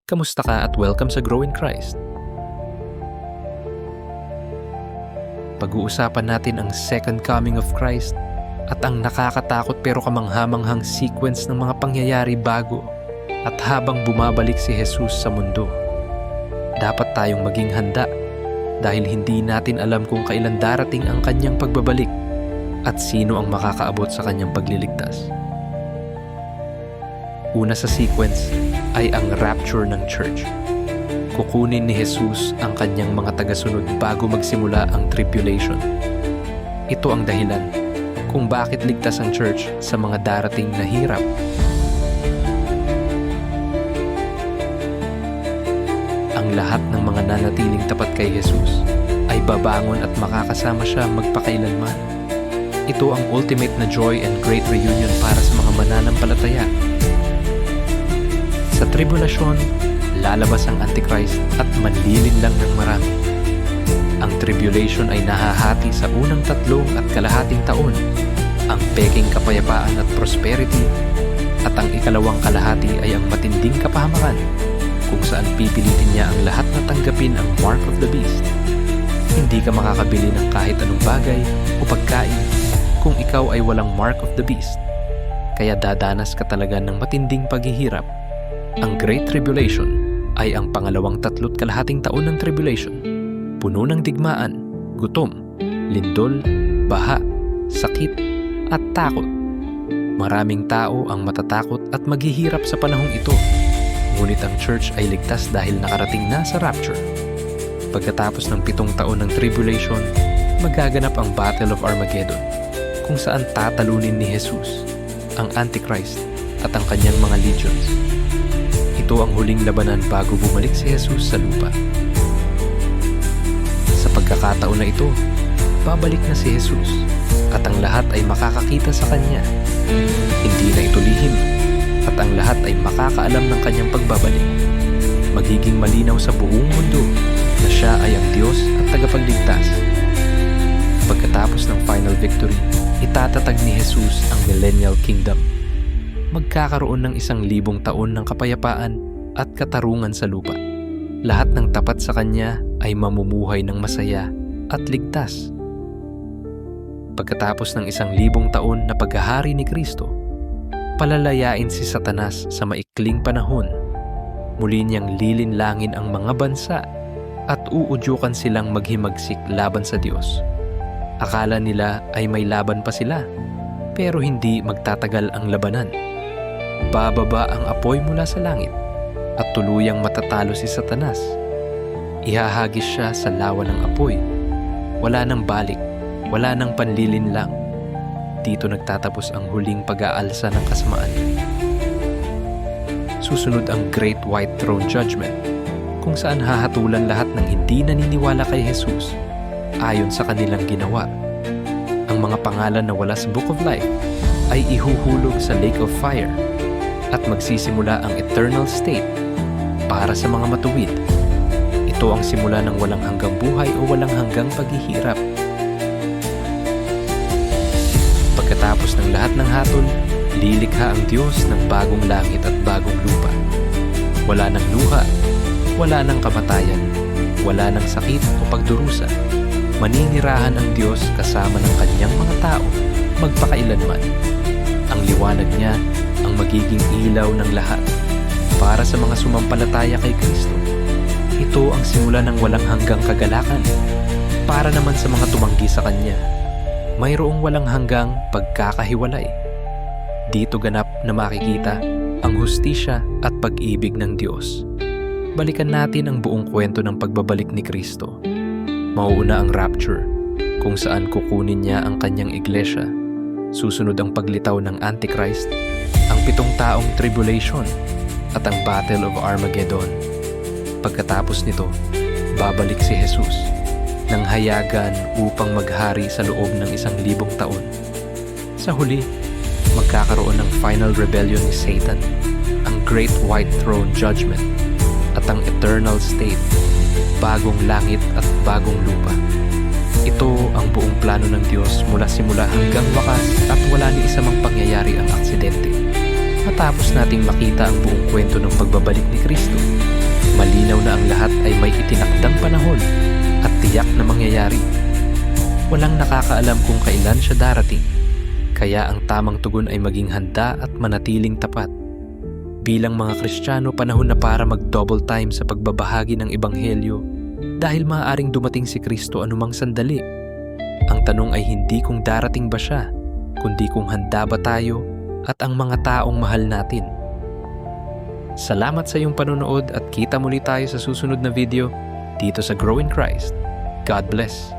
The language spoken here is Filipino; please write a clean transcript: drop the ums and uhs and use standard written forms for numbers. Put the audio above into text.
Kamusta ka at welcome sa Grow in Christ. Pag-uusapan natin ang second coming of Christ at ang nakakatakot pero kamanghamanghang sequence ng mga pangyayari bago at habang bumabalik si Jesus sa mundo. Dapat tayong maging handa dahil hindi natin alam kung kailan darating ang kanyang pagbabalik at sino ang makakaabot sa kanyang pagliligtas. Una sa sequence ay ang rapture ng church. Kukunin ni Jesus ang kanyang mga tagasunod bago magsimula ang tribulation. Ito ang dahilan kung bakit ligtas ang church sa mga darating na hirap. Ang lahat ng mga nanatiling tapat kay Jesus ay babangon at makakasama siya magpakailanman. Ito ang ultimate na joy and great reunion para sa mga mananampalataya. Sa tribulasyon, lalabas ang Antichrist at manlilin lang ng marami. Ang tribulation ay nahahati sa unang 3.5 taon, ang peking kapayapaan at prosperity, at ang ikalawang kalahati ay ang matinding kapahamakan, kung saan pipilitin niya ang lahat na tanggapin ang mark of the beast. Hindi ka makakabili ng kahit anong bagay o pagkain kung ikaw ay walang mark of the beast. Kaya dadanas ka talaga ng matinding paghihirap. Ang Great Tribulation ay ang pangalawang 3.5 taon ng tribulation. Puno ng digmaan, gutom, lindol, baha, sakit, at takot. Maraming tao ang matatakot at maghihirap sa panahong ito. Ngunit ang church ay ligtas dahil nakarating na sa rapture. Pagkatapos ng 7 taon ng tribulation, magaganap ang Battle of Armageddon, kung saan tatalunin ni Jesus, ang Antichrist, at ang kanyang mga legions. Ito ang huling labanan bago bumalik si Jesus sa lupa. Sa pagkakataon na ito, babalik na si Jesus at ang lahat ay makakakita sa kanya. Hindi na ito lihim at ang lahat ay makakaalam ng kanyang pagbabalik. Magiging malinaw sa buong mundo na siya ay ang Diyos at tagapagligtas. Pagkatapos ng final victory, itatatag ni Jesus ang Millennial Kingdom. Magkakaroon ng 1,000 taon ng kapayapaan at katarungan sa lupa. Lahat ng tapat sa kanya ay mamumuhay ng masaya at ligtas. Pagkatapos ng 1,000 taon na paghahari ni Kristo, palalayain si Satanas sa maikling panahon. Muli niyang lilinlangin ang mga bansa at uudyukan silang maghimagsik laban sa Diyos. Akala nila ay may laban pa sila, pero hindi magtatagal ang labanan. Bababa ang apoy mula sa langit at tuluyang matatalo si Satanas. Ihahagis siya sa lawa ng apoy. Wala nang balik, wala nang panlilinlang. Dito nagtatapos ang huling pag-aalsa ng kasamaan. Susunod ang Great White Throne Judgment, kung saan hahatulan lahat ng hindi naniniwala kay Jesus ayon sa kanilang ginawa. Ang mga pangalan na wala sa Book of Life ay ihuhulog sa Lake of Fire at magsisimula ang eternal state para sa mga matuwid. Ito ang simula ng walang hanggang buhay o walang hanggang paghihirap. Pagkatapos ng lahat ng hatol, lilikha ang Diyos ng bagong langit at bagong lupa. Wala nang luha, wala nang kamatayan, wala nang sakit o pagdurusa. Maninirahan ang Diyos kasama ng kanyang mga tao magpakailanman. Ang liwanag niya ang magiging ilaw ng lahat para sa mga sumampalataya kay Kristo. Ito ang simula ng walang hanggang kagalakan para naman sa mga tumanggi sa Kanya. Mayroong walang hanggang pagkakahiwalay. Dito ganap na makikita ang hustisya at pag-ibig ng Diyos. Balikan natin ang buong kwento ng pagbabalik ni Kristo. Mauuna ang rapture, kung saan kukunin niya ang kanyang iglesia. Susunod ang paglitaw ng Antichrist, ang 7 taong tribulation, at ang Battle of Armageddon. Pagkatapos nito, babalik si Jesus ng hayagan upang maghari sa loob ng 1,000 taon. Sa huli, magkakaroon ng final rebellion ni Satan, ang Great White Throne Judgment, at ang eternal state, bagong langit at bagong lupa. Ito ang buong plano ng Diyos mula simula hanggang wakas at wala ni isa mang pangyayari ang aksidente. Matapos nating makita ang buong kwento ng pagbabalik ni Kristo, lahat ay may itinakdang panahon at tiyak na mangyayari. Walang nakakaalam kung kailan siya darating, kaya ang tamang tugon ay maging handa at manatiling tapat. Bilang mga Kristiyano, panahon na para mag-double time sa pagbabahagi ng Ebanghelyo dahil maaaring dumating si Kristo anumang sandali. Ang tanong ay hindi kung darating ba siya, kundi kung handa ba tayo at ang mga taong mahal natin. Salamat sa iyong panonood at kita muli tayo sa susunod na video dito sa Grow in Christ. God bless.